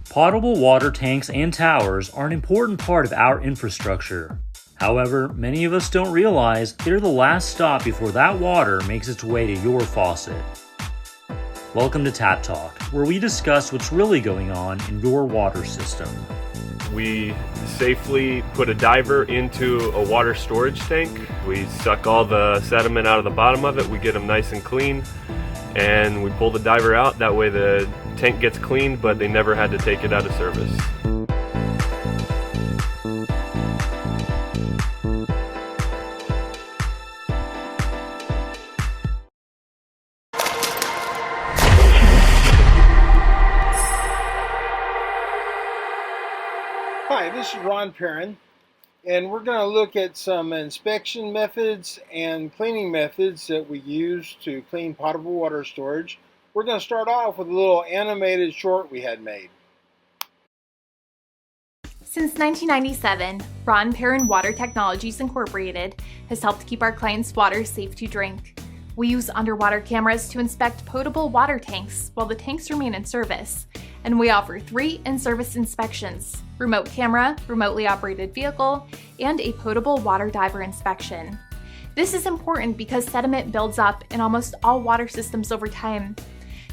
Potable water tanks and towers are an important part of our infrastructure. However, many of us don't realize they're the last stop before that water makes its way to your faucet. Welcome to Tap Talk, where we discuss what's really going on in your water system. We safely put a diver into a water storage tank. We suck all the sediment out of the bottom of it. We get them nice and clean, and we pull the diver out. That way the tank gets cleaned, but they never had to take it out of service. Hi, this is Ron Perrin, and we're going to look at some inspection methods and cleaning methods that we use to clean potable water storage. We're going to start off with a little animated short we had made. Since 1997, Ron Perrin Water Technologies Incorporated has helped keep our clients' water safe to drink. We use underwater cameras to inspect potable water tanks while the tanks remain in service, and we offer 3 in-service inspections: remote camera, remotely operated vehicle, and a potable water diver inspection. This is important because sediment builds up in almost all water systems over time.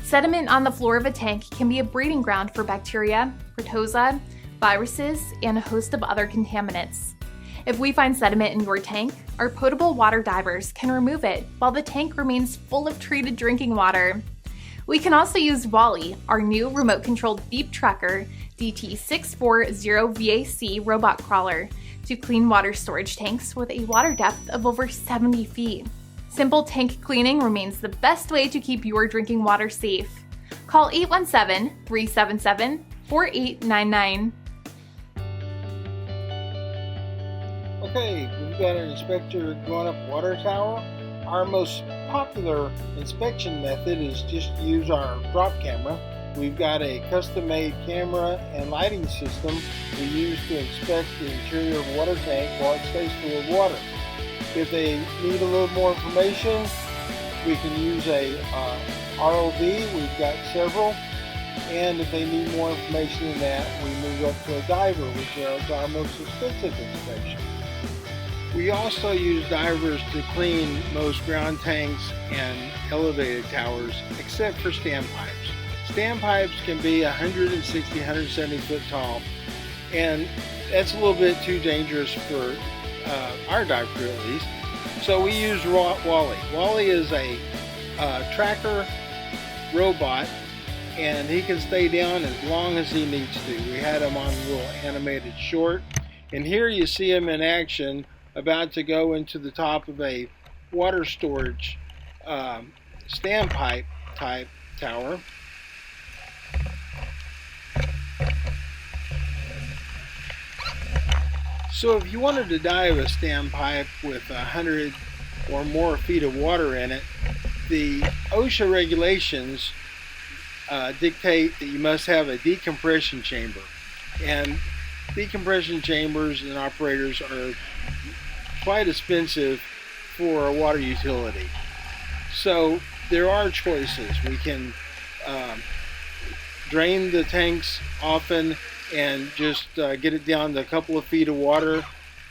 Sediment on the floor of a tank can be a breeding ground for bacteria, protozoa, viruses, and a host of other contaminants. If we find sediment in your tank, our potable water divers can remove it while the tank remains full of treated drinking water. We can also use Wally, our new remote-controlled deep tracker DT640VAC robot crawler, to clean water storage tanks with a water depth of over 70 feet. Simple tank cleaning remains the best way to keep your drinking water safe. Call 817-377-4899. Okay, we've got an inspector going up a water tower. Our most popular inspection method is just to use our drop camera. We've got a custom-made camera and lighting system we use to inspect the interior of a water tank while it stays full of water. If they need a little more information, we can use a ROV. We've got several. And if they need more information than that, we move up to a diver, which is our most expensive inspection. We also use divers to clean most ground tanks and elevated towers, except for standpipes. Standpipes can be 160, 170 foot tall, and that's a little bit too dangerous for our dive crew at least. So we use Wally. Wally is a tracker robot, and he can stay down as long as he needs to. We had him on a little animated short, and here you see him in action, about to go into the top of a water storage standpipe type tower. So if you wanted to dive a standpipe with 100 or more feet of water in it, the OSHA regulations dictate that you must have a decompression chamber. And decompression chambers and operators are quite expensive for a water utility. So there are choices. We can drain the tanks often and just get it down to a couple of feet of water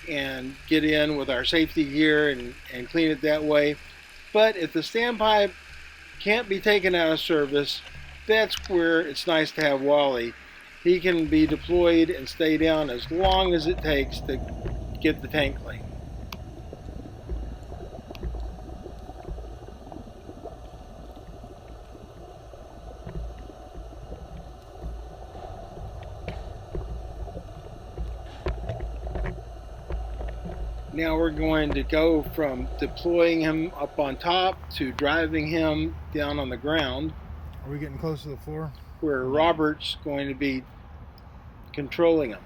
and get in with our safety gear and clean it that way. But if the standpipe can't be taken out of service, that's where it's nice to have Wally. He can be deployed and stay down as long as it takes to get the tank clean. Now we're going to go from deploying him up on top to driving him down on the ground. Are we getting close to the floor? Where Robert's going to be controlling him.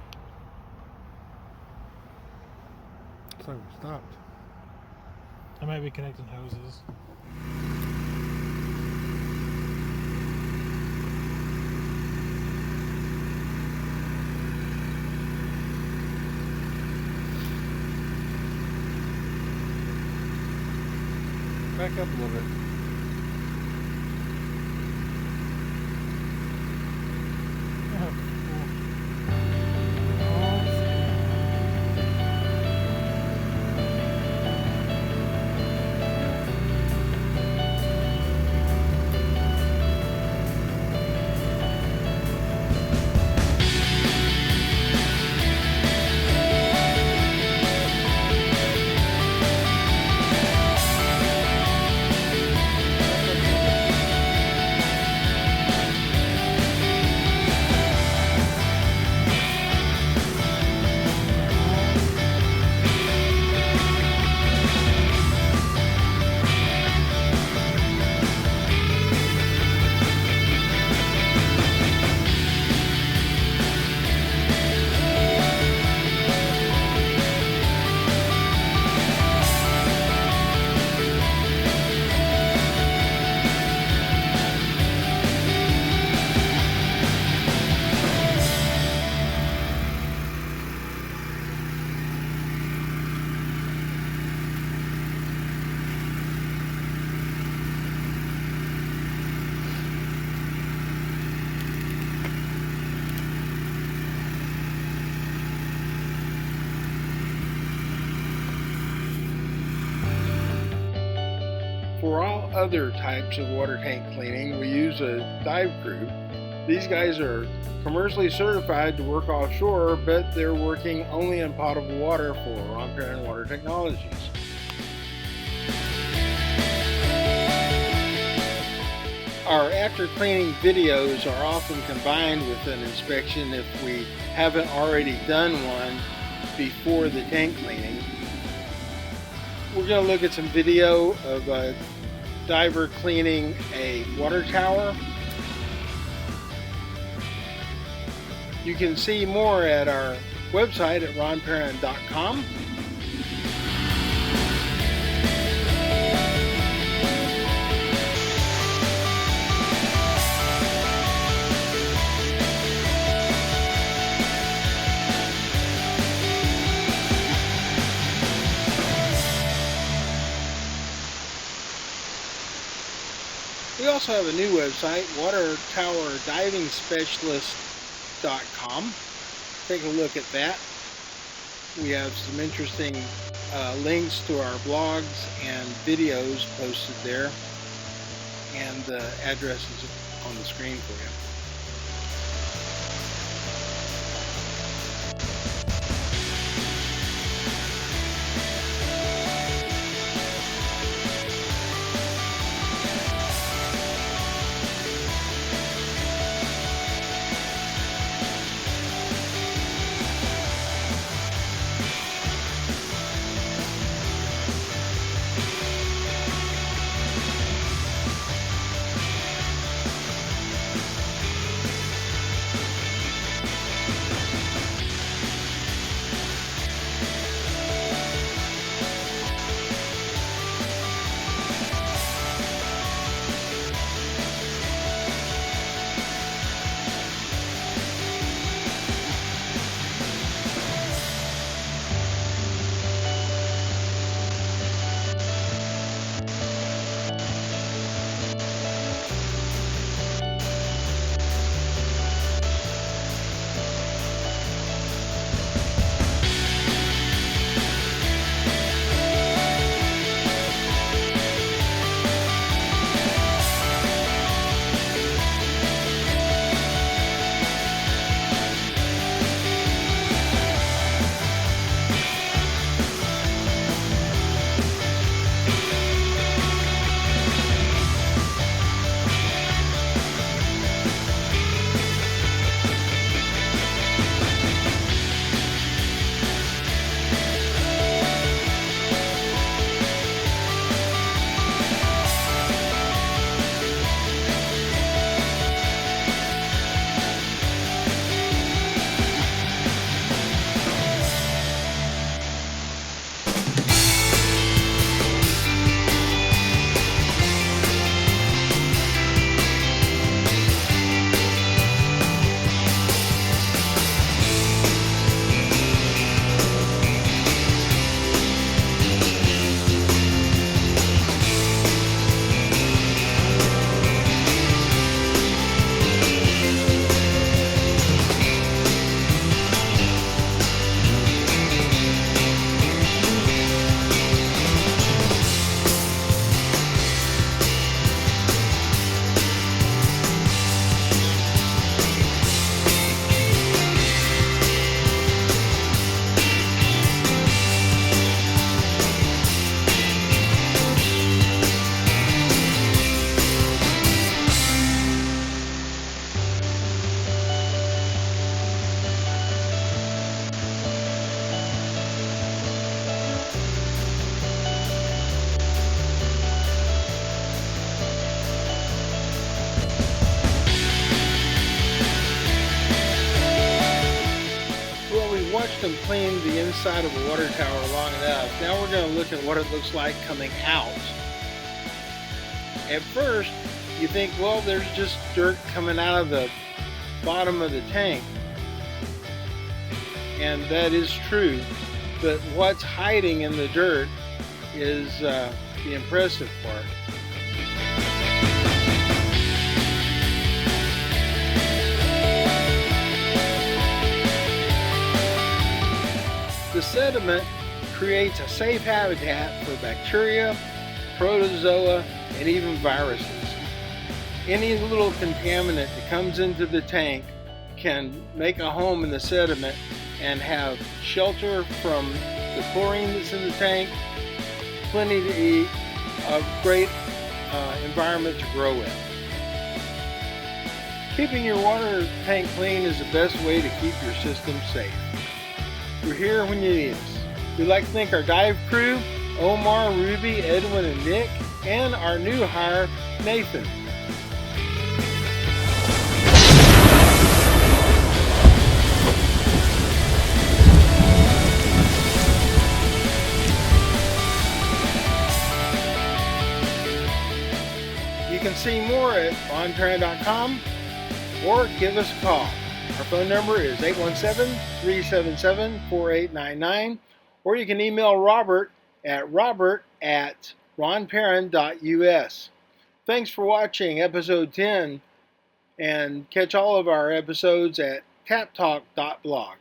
Looks like we stopped. I might be connecting hoses. Back up a little bit. For all other types of water tank cleaning, we use a dive crew. These guys are commercially certified to work offshore, but they're working only in potable water for Ron Perrin Water Technologies. Our after cleaning videos are often combined with an inspection if we haven't already done one before the tank cleaning. We're going to look at some video of a diver cleaning a water tower. You can see more at our website at ronperrin.com. We also have a new website, watertowerdivingspecialist.com. Take a look at that. We have some interesting links to our blogs and videos posted there, and the address is on the screen for you. Watched them clean the inside of a water tower long enough. Now we're going to look at what it looks like coming out. At first, you think, well, there's just dirt coming out of the bottom of the tank. And that is true. But what's hiding in the dirt is the impressive part. The sediment creates a safe habitat for bacteria, protozoa, and even viruses. Any little contaminant that comes into the tank can make a home in the sediment and have shelter from the chlorine that's in the tank, plenty to eat, a great environment to grow in. Keeping your water tank clean is the best way to keep your system safe. We're here when you need us. We'd like to thank our dive crew, Omar, Ruby, Edwin, and Nick, and our new hire, Nathan. You can see more at ronparent.com or give us a call. Our phone number is 817-377-4899, or you can email Robert at robert@ronparent.us. Thanks for watching episode 10, and catch all of our episodes at taptalk.blog.